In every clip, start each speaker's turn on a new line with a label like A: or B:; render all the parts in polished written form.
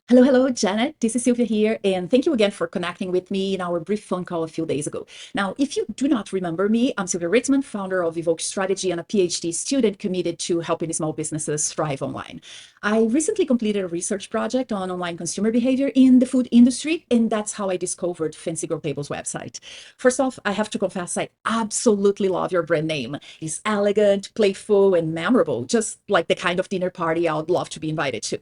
A: Hello, Janet. This is Silvia here, and thank you again for connecting with me in our brief phone call a few days ago. Now, if you do not remember me, I'm Silvia Ritzmann, founder of Evoke Strategy and a PhD student committed to helping small businesses thrive online. I recently completed a research project on online consumer behavior in the food industry, and that's how I discovered Fancy Girl Table's website. First off, I have to confess I absolutely love your brand name. It's elegant, playful, and memorable, just like the kind of dinner party I would love to be invited to.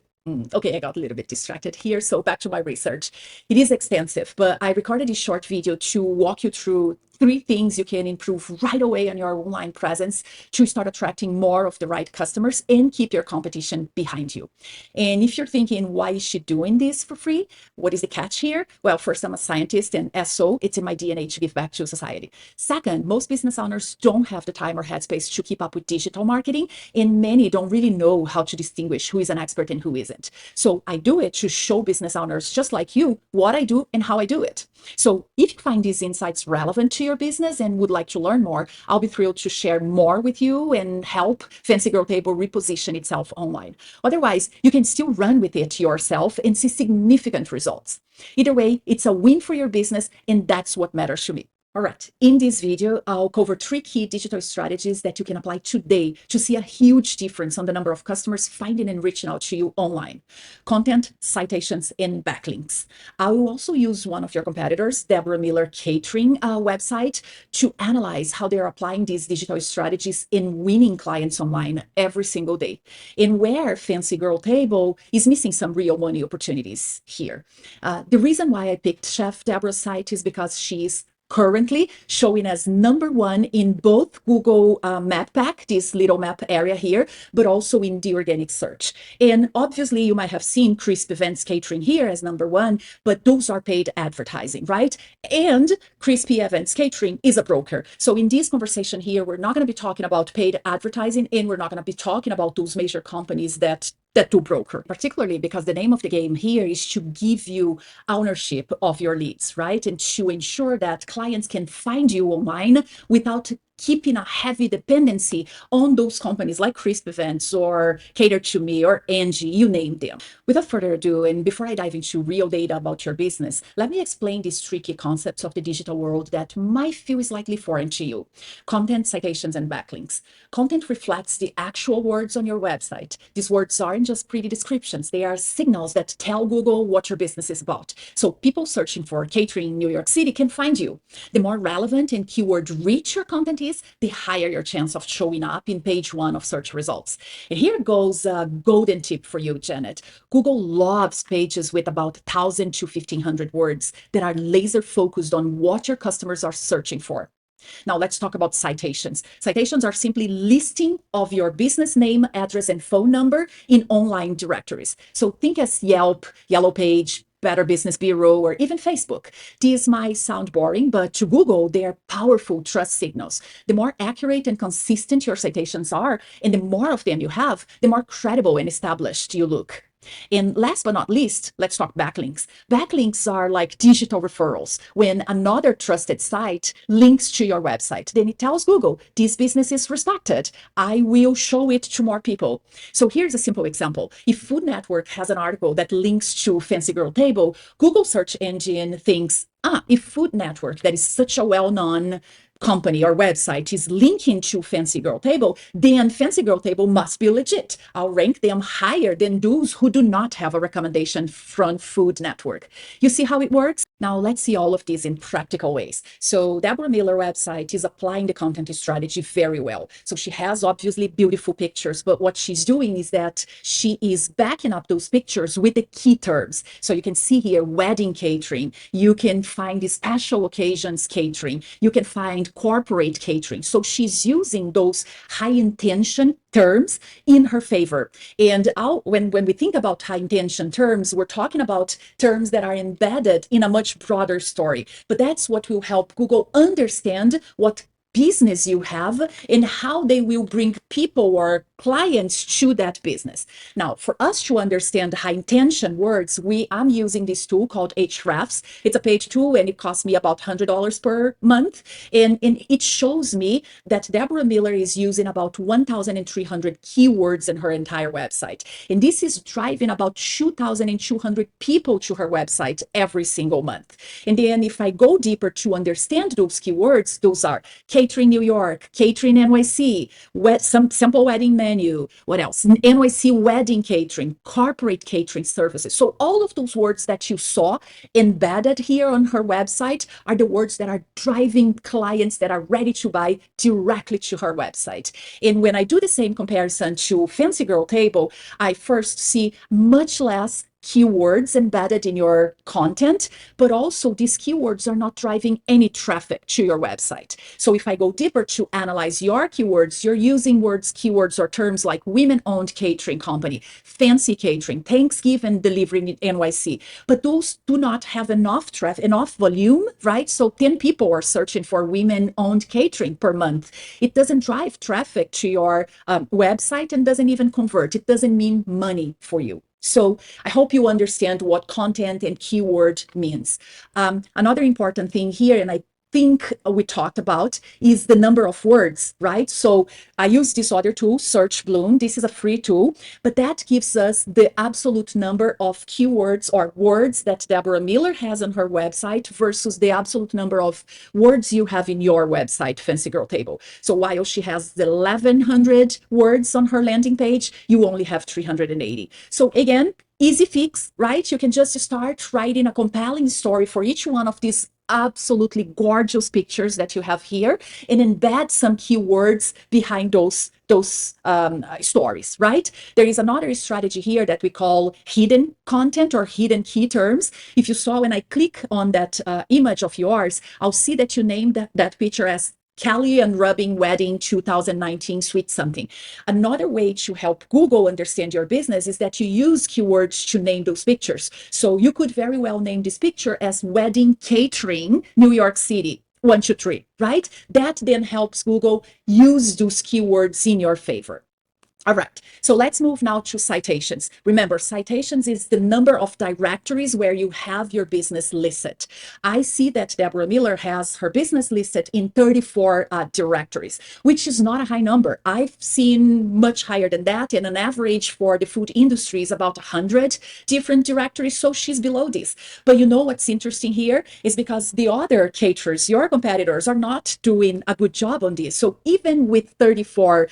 A: Okay, I got a little bit distracted here. So back to my research. It is extensive, but I recorded this short video to walk you through three things you can improve right away on your online presence to start attracting more of the right customers and keep your competition behind you. And if you're thinking, why is she doing this for free? What is the catch here? Well, first, I'm a scientist, and as so, it's in my DNA to give back to society. Second, most business owners don't have the time or headspace to keep up with digital marketing, and many don't really know how to distinguish who is an expert and who isn't. So I do it to show business owners just like you what I do and how I do it. So if you find these insights relevant to your business and would like to learn more, I'll be thrilled to share more with you and help Fancy Girl Table reposition itself online. Otherwise, you can still run with it yourself and see significant results. Either way, it's a win for your business, and that's what matters to me. All right, in this video, I'll cover three key digital strategies that you can apply today to see a huge difference on the number of customers finding and reaching out to you online. Content, citations, and backlinks. I will also use one of your competitors, Deborah Miller Catering website, to analyze how they're applying these digital strategies in winning clients online every single day, and where Fancy Girl Table is missing some real money opportunities here. The reason why I picked Chef Deborah's site is because she's currently showing as number one in both Google Map Pack, this little map area here, but also in the organic search. And obviously you might have seen Crisp Events Catering here as number one, but those are paid advertising, right? And Crispy Events Catering is a broker. So in this conversation here, we're not going to be talking about paid advertising, and we're not going to be talking about those major companies that do broker, particularly because the name of the game here is to give you ownership of your leads, right? And to ensure that clients can find you online without keeping a heavy dependency on those companies like Crisp Events or Cater to Me or Angie, you name them. Without further ado, and before I dive into real data about your business, let me explain these tricky concepts of the digital world that might feel slightly foreign to you. Content, citations, and backlinks. Content reflects the actual words on your website. These words aren't just pretty descriptions. They are signals that tell Google what your business is about. So people searching for catering in New York City can find you. The more relevant and keyword rich your content is, the higher your chance of showing up in page one of search results. And here goes a golden tip for you, Janet. Google loves pages with about 1,000 to 1,500 words that are laser focused on what your customers are searching for. Now let's talk about citations. Citations are simply listing of your business name, address, and phone number in online directories. So think as Yelp, Yellow Page, Better Business Bureau, or even Facebook. These might sound boring, but to Google, they are powerful trust signals. The more accurate and consistent your citations are, and the more of them you have, the more credible and established you look. And last but not least, let's talk backlinks. Backlinks are like digital referrals. When another trusted site links to your website, then it tells Google, this business is respected. I will show it to more people. So here's a simple example. If Food Network has an article that links to Fancy Girl Table, Google search engine thinks, if Food Network, that is such a well-known company or website, is linking to Fancy Girl Table, then Fancy Girl Table must be legit. I'll rank them higher than those who do not have a recommendation from Food Network. You see how it works? Now let's see all of these in practical ways. So Deborah Miller website is applying the content strategy very well. So she has obviously beautiful pictures, but what she's doing is that she is backing up those pictures with the key terms. So you can see here wedding catering. You can find the special occasions catering. You can find corporate catering. So she's using those high intention terms in her favor. And when we think about high intention terms, we're talking about terms that are embedded in a much broader story. But that's what will help Google understand what business you have and how they will bring people or clients to that business. Now, for us to understand high intention words, I'm using this tool called Ahrefs. It's a page tool and it costs me about $100 per month. And it shows me that Deborah Miller is using about 1,300 keywords in her entire website. And this is driving about 2,200 people to her website every single month. And then if I go deeper to understand those keywords, those are catering New York, catering NYC, some sample wedding menu, what else? NYC wedding catering, corporate catering services. So all of those words that you saw embedded here on her website are the words that are driving clients that are ready to buy directly to her website. And when I do the same comparison to Fancy Girl Table, I first see much less keywords embedded in your content, but also these keywords are not driving any traffic to your website. So if I go deeper to analyze your keywords, you're using words, keywords, or terms like women-owned catering company, fancy catering, Thanksgiving delivery in NYC, but those do not have enough traffic, enough volume, right? So 10 people are searching for women-owned catering per month. It doesn't drive traffic to your website and doesn't even convert. It doesn't mean money for you. So I hope you understand what content and keyword means. Another important thing here, and I think we talked about, is the number of words, right? So I use this other tool, Search Bloom. This is a free tool, but that gives us the absolute number of keywords or words that Deborah Miller has on her website versus the absolute number of words you have in your website, Fancy Girl Table. So while she has the 1,100 words on her landing page, you only have 380. So again, easy fix, right? You can just start writing a compelling story for each one of these absolutely gorgeous pictures that you have here and embed some keywords behind those stories, right? There is another strategy here that we call hidden content or hidden key terms. If you saw when I click on that image of yours, I'll see that you named that picture as Kelly and Rubbing Wedding 2019 Sweet Something. Another way to help Google understand your business is that you use keywords to name those pictures. So you could very well name this picture as Wedding Catering New York City 123, right? That then helps Google use those keywords in your favor. All right, so let's move now to citations. Remember, citations is the number of directories where you have your business listed. I see that Deborah Miller has her business listed in 34 directories, which is not a high number. I've seen much higher than that, and an average for the food industry is about 100 different directories, so she's below this. But you know what's interesting here is because the other caterers, your competitors, are not doing a good job on this. So even with 34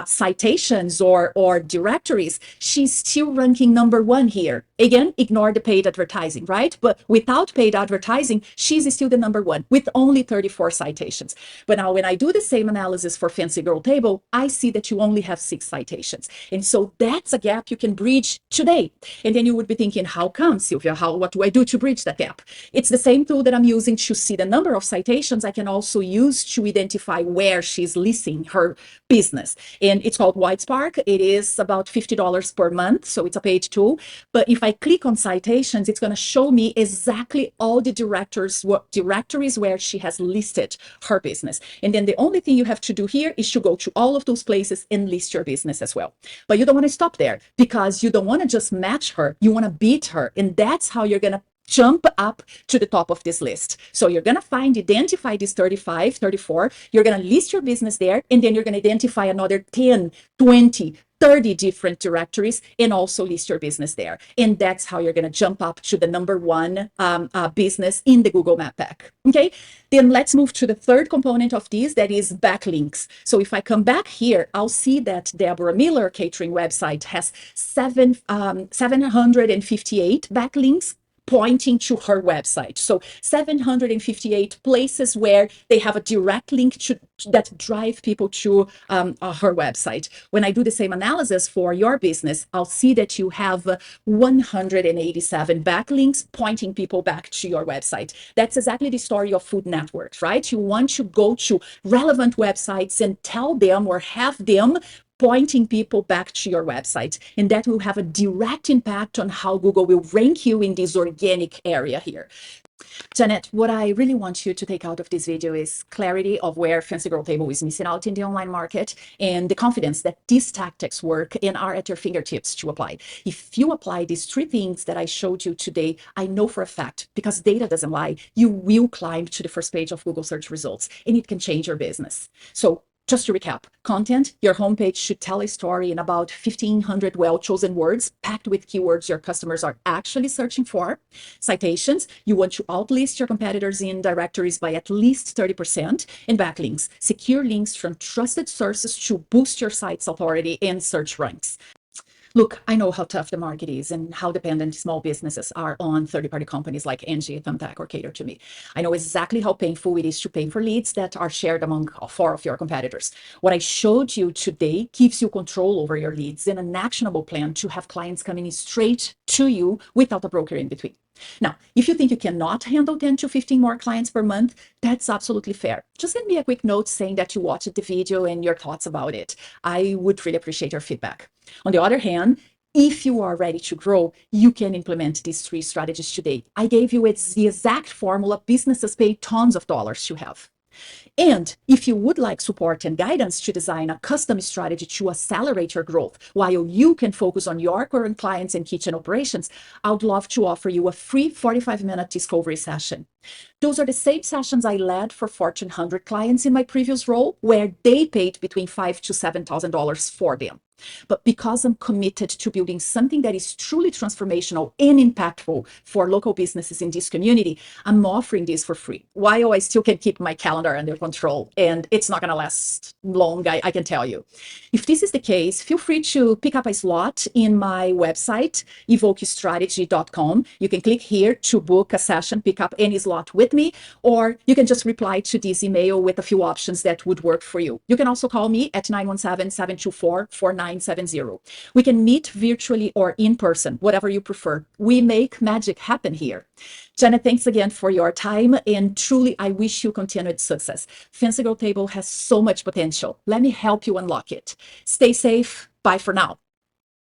A: citations or directories, she's still ranking number one here. Again, ignore the paid advertising, right? But without paid advertising, she's still the number one with only 34 citations. But now when I do the same analysis for Fancy Girl Table, I see that you only have 6 citations. And so that's a gap you can bridge today. And then you would be thinking, how come, Silvia? What do I do to bridge that gap? It's the same tool that I'm using to see the number of citations I can also use to identify where she's listing her business. And it's called White Spark. It is about $50 per month, so it's a paid tool. But if I click on citations, it's going to show me exactly all the directories where she has listed her business. And then the only thing you have to do here is to go to all of those places and list your business as well. But you don't want to stop there because you don't want to just match her. You want to beat her. And that's how you're going to jump up to the top of this list. So you're going to identify these 35, 34, you're going to list your business there, and then you're going to identify another 10, 20, 30 different directories and also list your business there. And that's how you're going to jump up to the number one business in the Google Map pack. Okay, then let's move to the third component of this, that is backlinks. So if I come back here, I'll see that Deborah Miller catering website has 758 backlinks pointing to her website. So 758 places where they have a direct link that drive people to her website. When I do the same analysis for your business, I'll see that you have 187 backlinks pointing people back to your website. That's exactly the story of food networks, right? You want to go to relevant websites and tell them or have them pointing people back to your website. And that will have a direct impact on how Google will rank you in this organic area here. Janet, what I really want you to take out of this video is clarity of where Fancy Girl Table is missing out in the online market and the confidence that these tactics work and are at your fingertips to apply. If you apply these three things that I showed you today, I know for a fact, because data doesn't lie, you will climb to the first page of Google search results and it can change your business. So just to recap, content, your homepage should tell a story in about 1,500 well-chosen words, packed with keywords your customers are actually searching for. Citations, you want to outlist your competitors in directories by at least 30%. And backlinks, secure links from trusted sources to boost your site's authority and search ranks. Look, I know how tough the market is and how dependent small businesses are on third-party companies like Angie, Thumbtack, or Cater to Me. I know exactly how painful it is to pay for leads that are shared among four of your competitors. What I showed you today gives you control over your leads and an actionable plan to have clients coming straight to you without a broker in between. Now, if you think you cannot handle 10 to 15 more clients per month, that's absolutely fair. Just send me a quick note saying that you watched the video and your thoughts about it. I would really appreciate your feedback. On the other hand, if you are ready to grow, you can implement these three strategies today. I gave you the exact formula businesses pay tons of dollars to have. And if you would like support and guidance to design a custom strategy to accelerate your growth while you can focus on your current clients and kitchen operations, I would love to offer you a free 45-minute discovery session. Those are the same sessions I led for Fortune 100 clients in my previous role, where they paid between $5,000 to $7,000 for them. But because I'm committed to building something that is truly transformational and impactful for local businesses in this community, I'm offering this for free, while I still can keep my calendar under control. And it's not going to last long, I can tell you. If this is the case, feel free to pick up a slot in my website, evokestrategy.com. You can click here to book a session, pick up any slot with me, or you can just reply to this email with a few options that would work for you. You can also call me at 917-724-4970. We can meet virtually or in person, whatever you prefer. We make magic happen here. Jenna, thanks again for your time, and truly, I wish you continued success. Fancy Girl Table has so much potential. Let me help you unlock it. Stay safe. Bye for now.